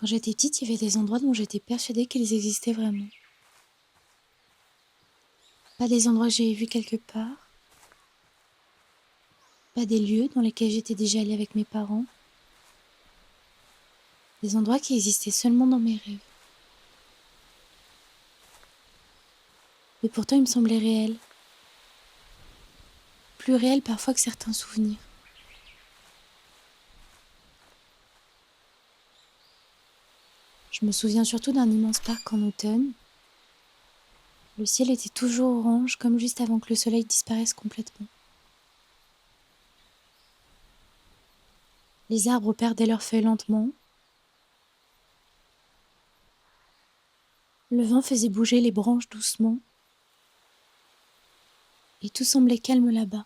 Quand j'étais petite, il y avait des endroits dont j'étais persuadée qu'ils existaient vraiment. Pas des endroits que j'avais vus quelque part, pas des lieux dans lesquels j'étais déjà allée avec mes parents, des endroits qui existaient seulement dans mes rêves. Mais pourtant, ils me semblaient réels. Plus réels parfois que certains souvenirs. Je me souviens surtout d'un immense parc en automne. Le ciel était toujours orange, comme juste avant que le soleil disparaisse complètement. Les arbres perdaient leurs feuilles lentement. Le vent faisait bouger les branches doucement. Et tout semblait calme là-bas.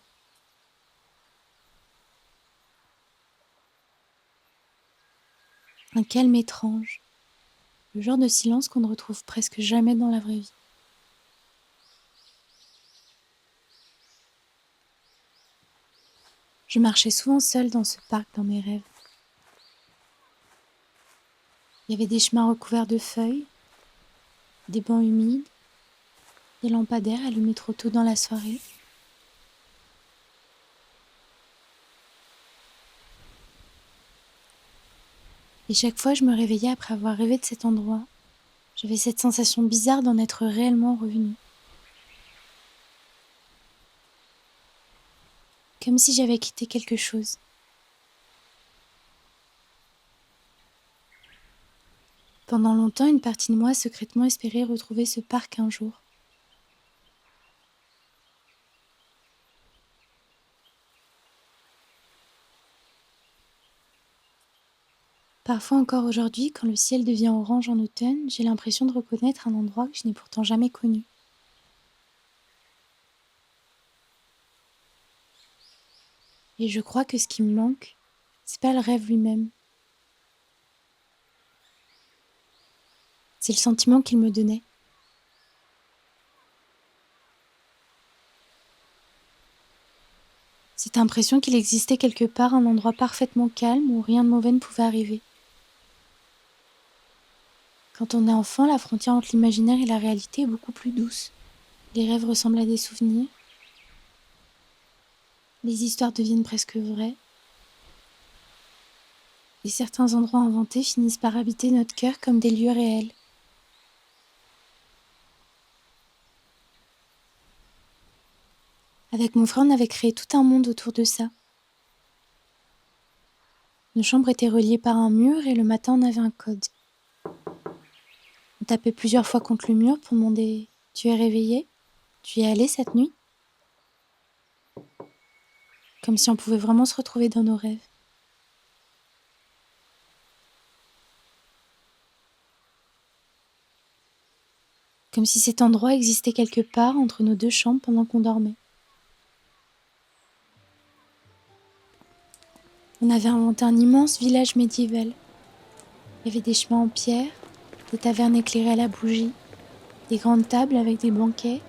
Un calme étrange. Le genre de silence qu'on ne retrouve presque jamais dans la vraie vie. Je marchais souvent seule dans ce parc dans mes rêves. Il y avait des chemins recouverts de feuilles, des bancs humides, des lampadaires allumés trop tôt dans la soirée. Et chaque fois, je me réveillais après avoir rêvé de cet endroit. J'avais cette sensation bizarre d'en être réellement revenue. Comme si j'avais quitté quelque chose. Pendant longtemps, une partie de moi secrètement espérait retrouver ce parc un jour. Parfois encore aujourd'hui, quand le ciel devient orange en automne, j'ai l'impression de reconnaître un endroit que je n'ai pourtant jamais connu. Et je crois que ce qui me manque, c'est pas le rêve lui-même. C'est le sentiment qu'il me donnait. Cette impression qu'il existait quelque part un endroit parfaitement calme où rien de mauvais ne pouvait arriver. Quand on est enfant, la frontière entre l'imaginaire et la réalité est beaucoup plus douce. Les rêves ressemblent à des souvenirs. Les histoires deviennent presque vraies. Et certains endroits inventés finissent par habiter notre cœur comme des lieux réels. Avec mon frère, on avait créé tout un monde autour de ça. Nos chambres étaient reliées par un mur et le matin, on avait un code. On tapait plusieurs fois contre le mur pour demander « Tu es réveillé ? Tu y es allé cette nuit ?» Comme si on pouvait vraiment se retrouver dans nos rêves. Comme si cet endroit existait quelque part entre nos deux chambres pendant qu'on dormait. On avait inventé un immense village médiéval. Il y avait des chemins en pierre, des tavernes éclairées à la bougie, des grandes tables avec des banquets,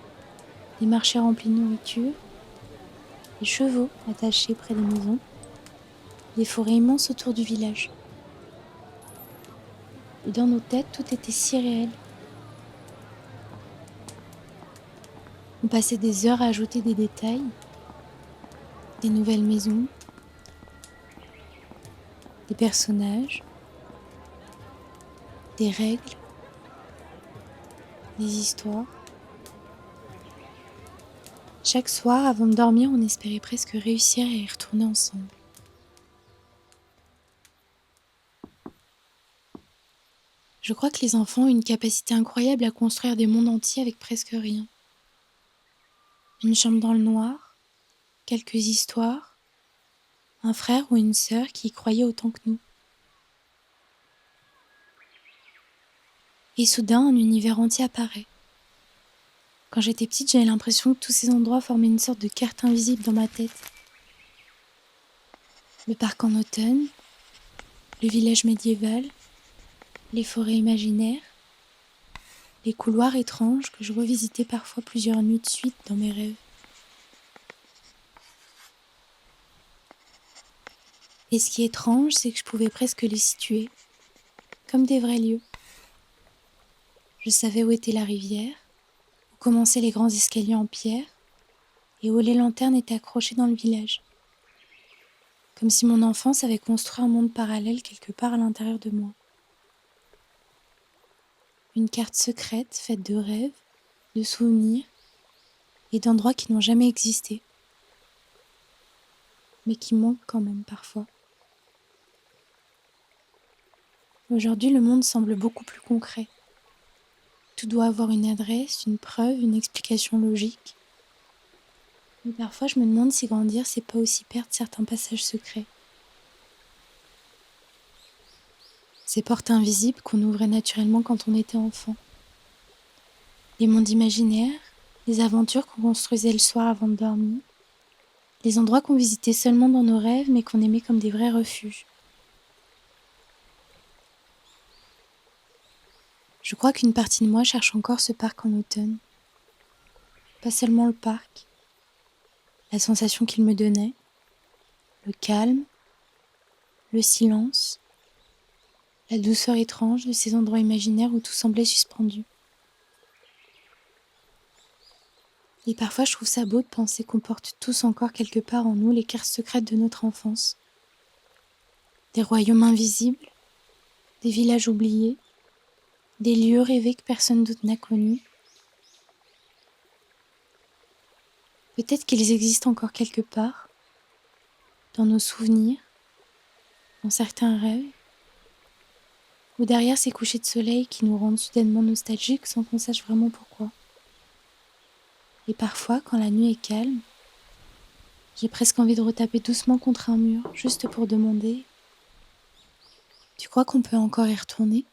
des marchés remplis de nourriture, des chevaux attachés près des maisons, des forêts immenses autour du village. Et dans nos têtes, tout était si réel. On passait des heures à ajouter des détails, des nouvelles maisons, des personnages, des règles, des histoires. Chaque soir, avant de dormir, on espérait presque réussir à y retourner ensemble. Je crois que les enfants ont une capacité incroyable à construire des mondes entiers avec presque rien. Une chambre dans le noir, quelques histoires, un frère ou une sœur qui y croyait autant que nous. Et soudain, un univers entier apparaît. Quand j'étais petite, j'avais l'impression que tous ces endroits formaient une sorte de carte invisible dans ma tête. Le parc en automne, le village médiéval, les forêts imaginaires, les couloirs étranges que je revisitais parfois plusieurs nuits de suite dans mes rêves. Et ce qui est étrange, c'est que je pouvais presque les situer. comme des vrais lieux. Je savais où était la rivière, où commençaient les grands escaliers en pierre, et où les lanternes étaient accrochées dans le village. Comme si mon enfance avait construit un monde parallèle quelque part à l'intérieur de moi. Une carte secrète faite de rêves, de souvenirs et d'endroits qui n'ont jamais existé, mais qui manquent quand même parfois. Aujourd'hui, le monde semble beaucoup plus concret. Tout doit avoir une adresse, une preuve, une explication logique. Mais parfois, je me demande si grandir, c'est pas aussi perdre certains passages secrets. Ces portes invisibles qu'on ouvrait naturellement quand on était enfant. Les mondes imaginaires, les aventures qu'on construisait le soir avant de dormir, les endroits qu'on visitait seulement dans nos rêves mais qu'on aimait comme des vrais refuges. Je crois qu'une partie de moi cherche encore ce parc en automne. Pas seulement le parc, la sensation qu'il me donnait, le calme, le silence, la douceur étrange de ces endroits imaginaires où tout semblait suspendu. Et parfois je trouve ça beau de penser qu'on porte tous encore quelque part en nous les cartes secrètes de notre enfance. Des royaumes invisibles, des villages oubliés, des lieux rêvés que personne d'autre n'a connus. Peut-être qu'ils existent encore quelque part, dans nos souvenirs, dans certains rêves, ou derrière ces couchers de soleil qui nous rendent soudainement nostalgiques sans qu'on sache vraiment pourquoi. Et parfois, quand la nuit est calme, j'ai presque envie de retaper doucement contre un mur, juste pour demander « Tu crois qu'on peut encore y retourner ?»